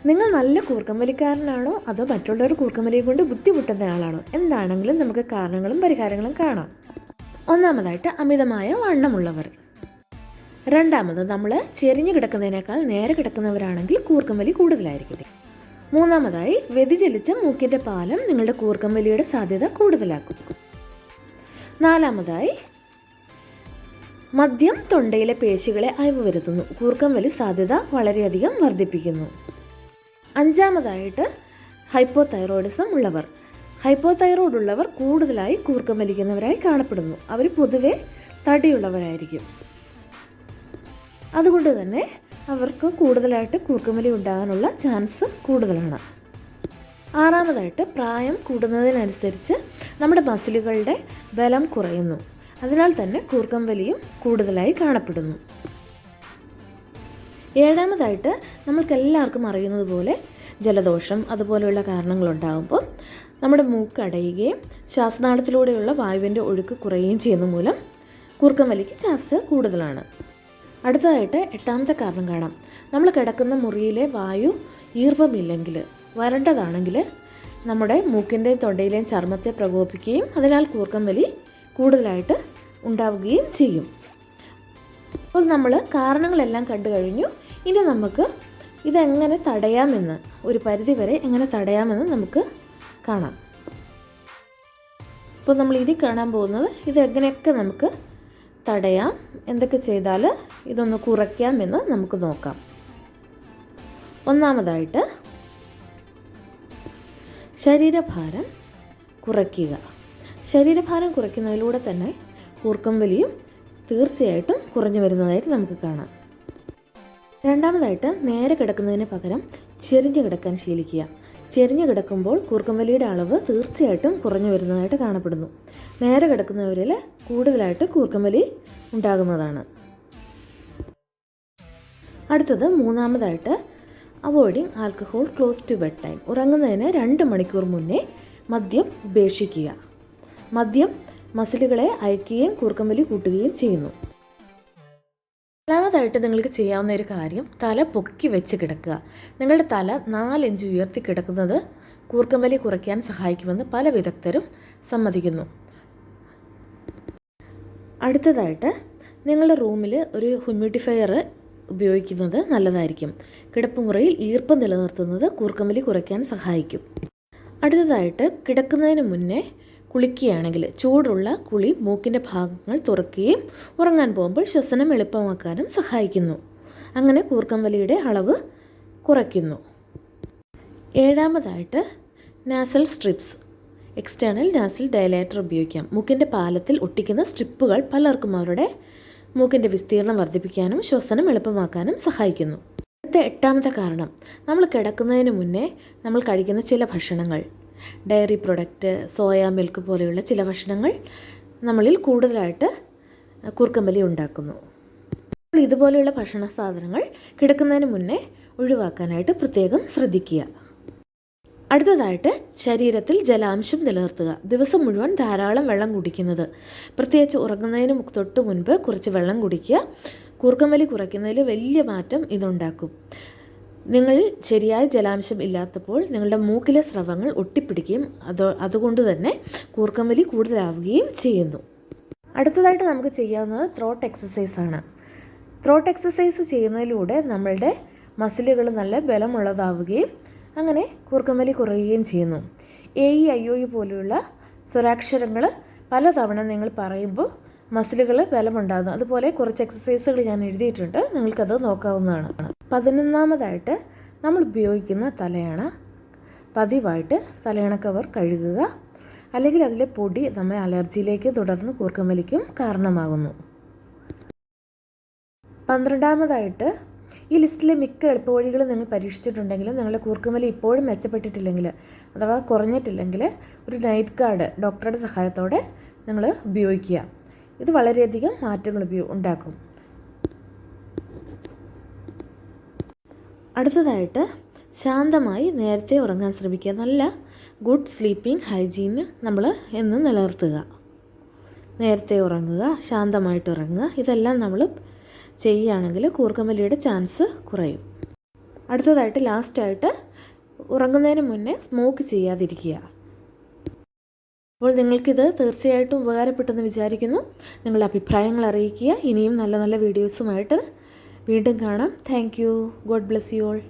നിങ്ങൾ നല്ല കൂർക്കം വലിക്കാരനാണോ അതോ മറ്റുള്ളവർ കൂർക്കം വലിയെ കൊണ്ട് ബുദ്ധിമുട്ടുന്ന ആളാണോ? എന്താണെങ്കിലും നമുക്ക് കാരണങ്ങളും പരിഹാരങ്ങളും കാണാം. ഒന്നാമതായിട്ട് അമിതമായ വണ്ണമുള്ളവർ. രണ്ടാമത് നമ്മൾ ചെരിഞ്ഞു കിടക്കുന്നതിനേക്കാൾ നേരെ കിടക്കുന്നവരാണെങ്കിൽ കൂർക്കം വലി കൂടുതലായിരിക്കും. മൂന്നാമതായി വ്യതിചലിച്ച മൂക്കിൻ്റെ പാലം നിങ്ങളുടെ കൂർക്കം വലിയുടെ സാധ്യത കൂടുതലാക്കും. നാലാമതായി മദ്യം തൊണ്ടയിലെ പേശികളെ അയവ് വരുത്തുന്നു, കൂർക്കം വലി സാധ്യത വളരെയധികം വർദ്ധിപ്പിക്കുന്നു. അഞ്ചാമതായിട്ട് ഹൈപ്പോതൈറോയിഡിസം ഉള്ളവർ. ഹൈപ്പോതൈറോയിഡ് ഉള്ളവർ കൂടുതലായി കൂർക്കം വലിക്കുന്നവരായി കാണപ്പെടുന്നു. അവർ പൊതുവെ തടിയുള്ളവരായിരിക്കും. അതുകൊണ്ട് തന്നെ അവർക്ക് കൂടുതലായിട്ട് കൂർക്കം വലി ഉണ്ടാകാനുള്ള ചാൻസ് കൂടുതലാണ്. ആറാമതായിട്ട് പ്രായം കൂടുന്നതിനനുസരിച്ച് നമ്മുടെ മസിലുകളുടെ ബലം കുറയുന്നു. അതിനാൽ തന്നെ കൂർക്കം വലിയും കൂടുതലായി കാണപ്പെടുന്നു. ഏഴാമതായിട്ട് നമ്മൾക്കെല്ലാവർക്കും അറിയുന്നത് പോലെ ജലദോഷം അതുപോലെയുള്ള കാരണങ്ങളുണ്ടാകുമ്പോൾ നമ്മുടെ മൂക്ക് അടയുകയും ശ്വാസനാളത്തിലൂടെയുള്ള വായുവിൻ്റെ ഒഴുക്ക് കുറയുകയും ചെയ്യുന്ന മൂലം കൂർക്കം വലിക്ക് ചാൻസ് കൂടുതലാണ്. അടുത്തതായിട്ട് എട്ടാമത്തെ കാരണം കാണാം. നമ്മൾ കിടക്കുന്ന മുറിയിലെ വായു ഈർവമില്ലെങ്കിൽ, വരണ്ടതാണെങ്കിൽ നമ്മുടെ മൂക്കിൻ്റെയും തൊണ്ടയിലെയും ചർമ്മത്തെ പ്രകോപിക്കുകയും അതിനാൽ കൂർക്കം വലി കൂടുതലായിട്ട് ഉണ്ടാവുകയും ചെയ്യും. അപ്പോൾ നമ്മൾ കാരണങ്ങളെല്ലാം കണ്ടു കഴിഞ്ഞു. ഇനി നമുക്ക് ഇതെങ്ങനെ തടയാമെന്ന്, ഒരു പരിധിവരെ എങ്ങനെ തടയാമെന്ന് നമുക്ക് കാണാം. അപ്പോൾ നമ്മൾ ഇനി കാണാൻ പോകുന്നത് ഇതെങ്ങനെയൊക്കെ നമുക്ക് തടയാം, എന്തൊക്കെ ചെയ്താൽ ഇതൊന്ന് കുറയ്ക്കാമെന്ന് നമുക്ക് നോക്കാം. ഒന്നാമതായിട്ട് ശരീരഭാരം കുറയ്ക്കുക. ശരീരഭാരം കുറയ്ക്കുന്നതിലൂടെ തന്നെ കൂർക്കം വലിയും തീർച്ചയായിട്ടും കുറഞ്ഞു വരുന്നതായിട്ട് നമുക്ക് കാണാം. രണ്ടാമതായിട്ട് നേരെ കിടക്കുന്നതിന് പകരം ചെരിഞ്ഞ് കിടക്കാൻ ശീലിക്കുക. ചെരിഞ്ഞ് കിടക്കുമ്പോൾ കൂർക്കം വലിയുടെ അളവ് തീർച്ചയായിട്ടും കുറഞ്ഞു വരുന്നതായിട്ട് കാണപ്പെടുന്നു. നേരെ കിടക്കുന്നവരിൽ കൂടുതലായിട്ട് കൂർക്കം വലി ഉണ്ടാകുന്നതാണ്. അടുത്തത് മൂന്നാമതായിട്ട് avoiding alcohol close to bed time. ഉറങ്ങുന്നതിന് 2 മണിക്കൂർ മുന്നേ മദ്യം ഉപേക്ഷിക്കുക. മദ്യം മസിലുകളെ അയക്കുകയും കൂർക്കം വലി കൂട്ടുകയും ചെയ്യുന്നു. നാലാമതായിട്ട് നിങ്ങൾക്ക് ചെയ്യാവുന്ന ഒരു കാര്യം തല പൊക്കി വെച്ച് കിടക്കുക. നിങ്ങളുടെ തല 4 ഇഞ്ച് ഉയർത്തി കിടക്കുന്നത് കൂർക്കം വലി കുറയ്ക്കാൻ സഹായിക്കുമെന്ന് പല വിദഗ്ധരും സമ്മതിക്കുന്നു. അടുത്തതായിട്ട് നിങ്ങളുടെ റൂമിൽ ഒരു ഹ്യൂമിഡിഫയർ ഉപയോഗിക്കുന്നത് നല്ലതായിരിക്കും. കിടപ്പുമുറിയിൽ ഈർപ്പം നിലനിർത്തുന്നത് കൂർക്കം വലി കുറയ്ക്കാൻ സഹായിക്കും. അടുത്തതായിട്ട് കിടക്കുന്നതിന് മുന്നേ കുളിക്കുകയാണെങ്കിൽ ചൂടുള്ള കുളി മൂക്കിൻ്റെ ഭാഗങ്ങൾ തുറക്കുകയും ഉറങ്ങാൻ പോകുമ്പോൾ ശ്വസനം എളുപ്പമാക്കാനും സഹായിക്കുന്നു. അങ്ങനെ കൂർക്കം വലിയുടെ അളവ് കുറയ്ക്കുന്നു. ഏഴാമതായിട്ട് nasal strips, external nasal dilator ഉപയോഗിക്കാം. മൂക്കിൻ്റെ പാലത്തിൽ ഒട്ടിക്കുന്ന സ്ട്രിപ്പുകൾ പലർക്കും അവരുടെ മൂക്കിൻ്റെ വിസ്തീർണം വർദ്ധിപ്പിക്കാനും ശ്വസനം എളുപ്പമാക്കാനും സഹായിക്കുന്നു. അടുത്ത എട്ടാമത്തെ കാരണം, നമ്മൾ കിടക്കുന്നതിന് മുന്നേ നമ്മൾ കഴിക്കുന്ന ചില ഭക്ഷണങ്ങൾ, ഡയറി പ്രൊഡക്റ്റ്, സോയ മിൽക്ക് പോലെയുള്ള ചില ഭക്ഷണങ്ങൾ നമ്മളിൽ കൂടുതലായിട്ട് കൂർക്കം വലി ഉണ്ടാക്കുന്നു. അപ്പോൾ ഇതുപോലെയുള്ള ഭക്ഷണ സാധനങ്ങൾ കിടക്കുന്നതിന് മുന്നേ ഒഴിവാക്കാനായിട്ട് പ്രത്യേകം ശ്രദ്ധിക്കുക. അടുത്തതായിട്ട് ശരീരത്തിൽ ജലാംശം നിലനിർത്തുക. ദിവസം മുഴുവൻ ധാരാളം വെള്ളം കുടിക്കുന്നത്, പ്രത്യേകിച്ച് ഉറങ്ങുന്നതിന് തൊട്ട് മുൻപ് കുറച്ച് വെള്ളം കുടിക്കുക. കൂർക്കം വലി കുറയ്ക്കുന്നതിൽ വലിയ മാറ്റം ഇതുണ്ടാക്കും. നിങ്ങൾ ശരിയായ ജലാംശം ഇല്ലാത്തപ്പോൾ നിങ്ങളുടെ മൂക്കിലെ സ്രവങ്ങൾ ഒട്ടിപ്പിടിക്കുകയും അതുകൊണ്ട് തന്നെ കൂർക്കം വലി കൂടുതലാവുകയും ചെയ്യുന്നു. അടുത്തതായിട്ട് നമുക്ക് ചെയ്യാവുന്നത് ത്രോട്ട് എക്സസൈസാണ്. ത്രോട്ട് എക്സസൈസ് ചെയ്യുന്നതിലൂടെ നമ്മളുടെ മസിലുകൾ നല്ല ബലമുള്ളതാവുകയും അങ്ങനെ കൂർക്കം വലി കുറയുകയും ചെയ്യുന്നു. AEIOU പോലെയുള്ള സ്വരാക്ഷരങ്ങൾ പലതവണ നിങ്ങൾ പറയുമ്പോൾ മസിലുകൾ ബലമുണ്ടാകുന്നു. അതുപോലെ കുറച്ച് എക്സസൈസുകൾ ഞാൻ എഴുതിയിട്ടുണ്ട്, നിങ്ങൾക്കത് നോക്കാവുന്നതാണ്. 11ാമതായിട്ട് നമ്മൾ ഉപയോഗിക്കുന്ന തലയണ പതിവായിട്ട് തലയണ കവർ കഴുകുക, അല്ലെങ്കിൽ അതിലെ പൊടി നമ്മെ അലർജിയിലേക്ക് തുടർന്ന് കൂർക്കം വലിക്കും കാരണമാകുന്നു. 12ാമതായിട്ട് ഈ ലിസ്റ്റിലെ മിക്ക എളുപ്പവഴികളും നിങ്ങൾ പരീക്ഷിച്ചിട്ടുണ്ടെങ്കിലും നിങ്ങളുടെ കൂർക്കം വലി ഇപ്പോഴും മെച്ചപ്പെട്ടിട്ടില്ലെങ്കിൽ അഥവാ കുറഞ്ഞിട്ടില്ലെങ്കിൽ ഒരു നൈറ്റ് ഗാർഡ് ഡോക്ടറുടെ സഹായത്തോടെ നിങ്ങൾ ഉപയോഗിക്കുക. ഇത് വളരെയധികം മാറ്റങ്ങൾ ഉണ്ടാക്കും. അടുത്തതായിട്ട് ശാന്തമായി നേരത്തെ ഉറങ്ങാൻ ശ്രമിക്കുക. നല്ല ഗുഡ് സ്ലീപ്പിംഗ് ഹൈജീന് നമ്മൾ എന്നും നിലനിർത്തുക. നേരത്തെ ഉറങ്ങുക, ശാന്തമായിട്ട് ഉറങ്ങുക, ഇതെല്ലാം നമ്മൾ ചെയ്യുകയാണെങ്കിൽ കൂർക്കം വലിയുടെ ചാൻസ് കുറയും. അടുത്തതായിട്ട് ലാസ്റ്റായിട്ട് ഉറങ്ങുന്നതിന് മുന്നേ സ്മോക്ക് ചെയ്യാതിരിക്കുക. അപ്പോൾ നിങ്ങൾക്കിത് തീർച്ചയായിട്ടും ഉപകാരപ്പെട്ടെന്ന് വിചാരിക്കുന്നു. നിങ്ങളുടെ അഭിപ്രായങ്ങൾ അറിയിക്കുക. ഇനിയും നല്ല നല്ല വീഡിയോസുമായിട്ട് വീണ്ടും കാണാം. Thank you. God bless you all.